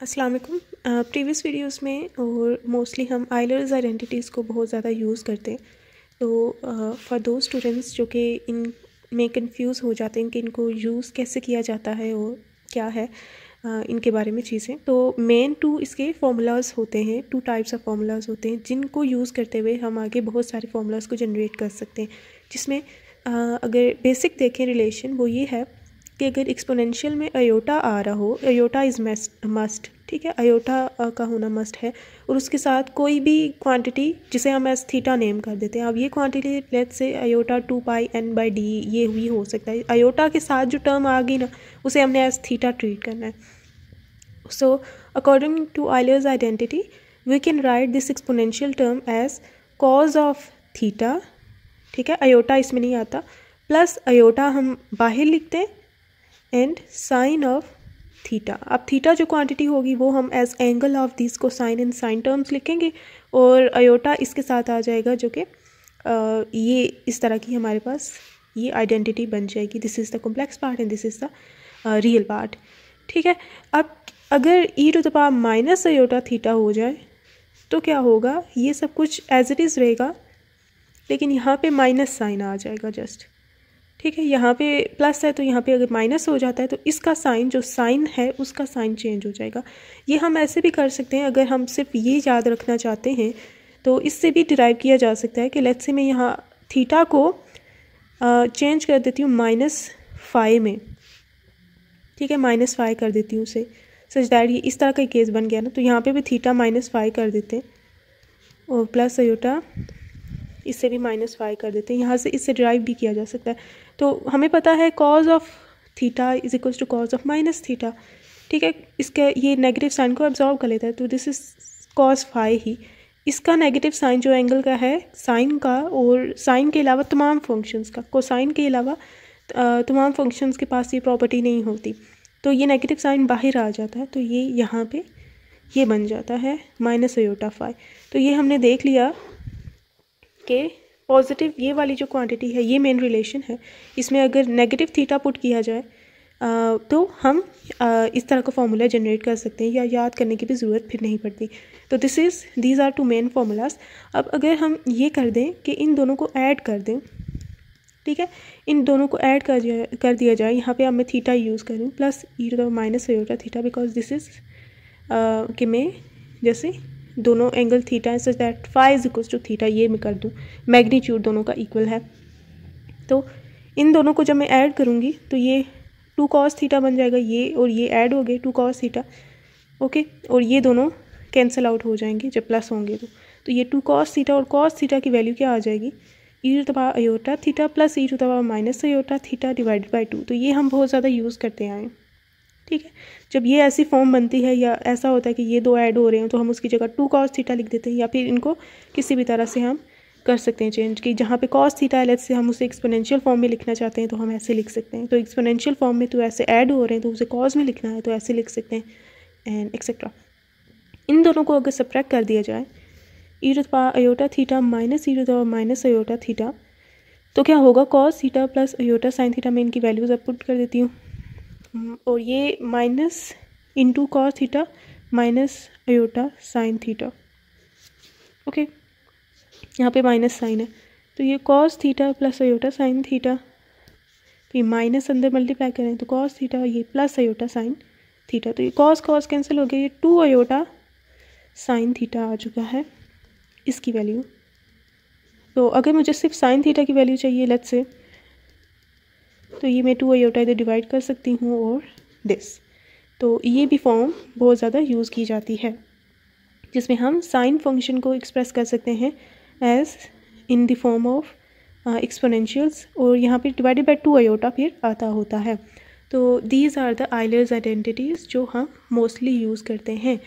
अस्सलाम वालेकुम। Previous videos में और मोस्टली हम आइलर्स आइडेंटिटीज़ को बहुत ज़्यादा यूज़ करते हैं। तो फॉर दो स्टूडेंट्स जो कि इन में कंफ्यूज हो जाते हैं कि इनको यूज़ कैसे किया जाता है और क्या है इनके बारे में चीज़ें, तो मेन टू इसके फार्मूलाज होते हैं, टू टाइप्स ऑफ फार्मूलाज होते हैं जिनको यूज़ करते हुए हम आगे बहुत सारे फार्मूलाज को जनरेट कर सकते हैं। जिसमें अगर बेसिक देखें रिलेशन वो ये है कि अगर एक्सपोनेंशियल में अयोटा आ रहा हो, अयोटा इज़ मस्ट, ठीक है, अयोटा का होना मस्ट है, और उसके साथ कोई भी क्वांटिटी जिसे हम एज थीटा नेम कर देते हैं। अब ये quantity let's say aorta 2πn/d ये भी हो सकता है। अयोटा के साथ जो टर्म आ गई ना उसे हमने एज थीटा ट्रीट करना है। So according to Euler's identity we can write this exponential term as cos of theta, ठीक है, अयोटा इसमें नहीं आता, प्लस अयोटा हम बाहर लिखते हैं एंड साइन ऑफ थीटा। अब थीटा जो क्वांटिटी होगी वो हम एज एंगल ऑफ दिस को साइन एंड साइन टर्म्स लिखेंगे, और अयोटा इसके साथ आ जाएगा जो कि ये इस तरह की हमारे पास ये आइडेंटिटी बन जाएगी। This is the complex part and this is the real part, ठीक है। अब अगर e⁻ अयोटा थीटा हो जाए तो क्या होगा, ये सब कुछ एज इट इज़ रहेगा, लेकिन यहाँ पे माइनस साइन आ जाएगा जस्ट, ठीक है। यहाँ पे प्लस है तो यहाँ पे अगर माइनस हो जाता है तो इसका साइन, जो साइन है उसका साइन चेंज हो जाएगा। ये हम ऐसे भी कर सकते हैं, अगर हम सिर्फ ये याद रखना चाहते हैं तो इससे भी डिराइव किया जा सकता है कि लेट्स से मैं यहाँ थीटा को चेंज कर देती हूँ -5 में, ठीक है, -5 कर देती हूँ उसे, सच दैट ये इस तरह का केस बन गया ना, तो यहाँ पे भी थीटा -5 कर देते हैं और प्लस अयोटा इससे भी -5 कर देते हैं। यहाँ से इससे ड्राइव भी किया जा सकता है। तो हमें पता है cos of theta is equals to cos of minus theta, ठीक है। इसका ये नेगेटिव साइन को एब्जॉर्व कर लेता है, तो दिस इज कॉस फाई ही। इसका नेगेटिव साइन जो एंगल का है साइन का, और साइन के अलावा तमाम फंक्शंस का, कोसाइन के अलावा तमाम फंक्शंस के पास ये प्रॉपर्टी नहीं होती, तो ये नेगेटिव साइन बाहर आ जाता है, तो ये यहाँ पे ये बन जाता है -अयोटा फाई। तो ये हमने देख लिया कि पॉजिटिव ये वाली जो क्वांटिटी है ये मेन रिलेशन है, इसमें अगर नेगेटिव थीटा पुट किया जाए तो हम इस तरह का फॉर्मूला जनरेट कर सकते हैं, या याद करने की भी ज़रूरत फिर नहीं पड़ती। तो these are two main formulas. अब अगर हम ये कर दें कि इन दोनों को ऐड कर दें, ठीक है, इन दोनों को ऐड कर दिया जाए, यहाँ पे अब मैं थीटा यूज़ करूँ plus e⁻ iota theta, because this is कि मैं जैसे दोनों एंगल थीटा है such that phi is equals to theta, ये मैं कर दूँ, मैग्नीट्यूड दोनों का इक्वल है। तो इन दोनों को जब मैं ऐड करूँगी तो ये 2 cos थीटा बन जाएगा, ये और ये ऐड हो गए 2 cos थीटा, ओके, और ये दोनों कैंसिल आउट हो जाएंगे जब प्लस होंगे तो ये 2 cos थीटा और cos थीटा की वैल्यू क्या आ जाएगी, e⁻ theta plus e⁻ iota theta divided by 2। तो ये हम बहुत ज़्यादा यूज़ करते आए, ठीक है। जब ये ऐसी फॉर्म बनती है या ऐसा होता है कि ये दो ऐड हो रहे हैं तो हम उसकी जगह 2 cos थीटा लिख देते हैं, या फिर इनको किसी भी तरह से हम कर सकते हैं चेंज, कि जहाँ पे cos थीटा है लेट्स से हम उसे एक्सपोनेंशियल फॉर्म में लिखना चाहते हैं तो हम ऐसे लिख सकते हैं। तो एक्सपोनेंशियल फॉर्म में तो ऐसे ऐड हो रहे हैं तो उसे cos में लिखना है तो ऐसे लिख सकते हैं, एंड एक्सेट्रा। इन दोनों को अगर सब्ट्रैक्ट कर दिया जाए e⁻ theta minus e⁻ iota theta, तो क्या होगा, cos theta plus iota sine theta में इनकी वैल्यूज़ अब पुट कर देती हूँ, और ये minus into cos theta minus iota sine theta, okay, यहाँ पे माइनस साइन है तो ये cos theta plus iota sine theta, तो ये माइनस अंदर मल्टीप्लाई करें तो कॉस थीटा, ये प्लस अयोटा साइन थीटा, तो ये कॉस कॉस कैंसिल हो गया, ये 2 अयोटा साइन थीटा आ चुका है इसकी वैल्यू। तो अगर मुझे सिर्फ साइन थीटा की वैल्यू चाहिए लेट्स से, तो ये मैं 2 अयोटा इधर डिवाइड कर सकती हूँ और दिस, तो ये भी फॉर्म बहुत ज़्यादा यूज़ की जाती है जिसमें हम साइन फंक्शन को एक्सप्रेस कर सकते हैं as in the form of exponentials, और यहाँ पे डिवाइडेड बाय 2 अयोटा फिर आता होता है। तो these are the Euler's identities जो हम मोस्टली यूज़ करते हैं।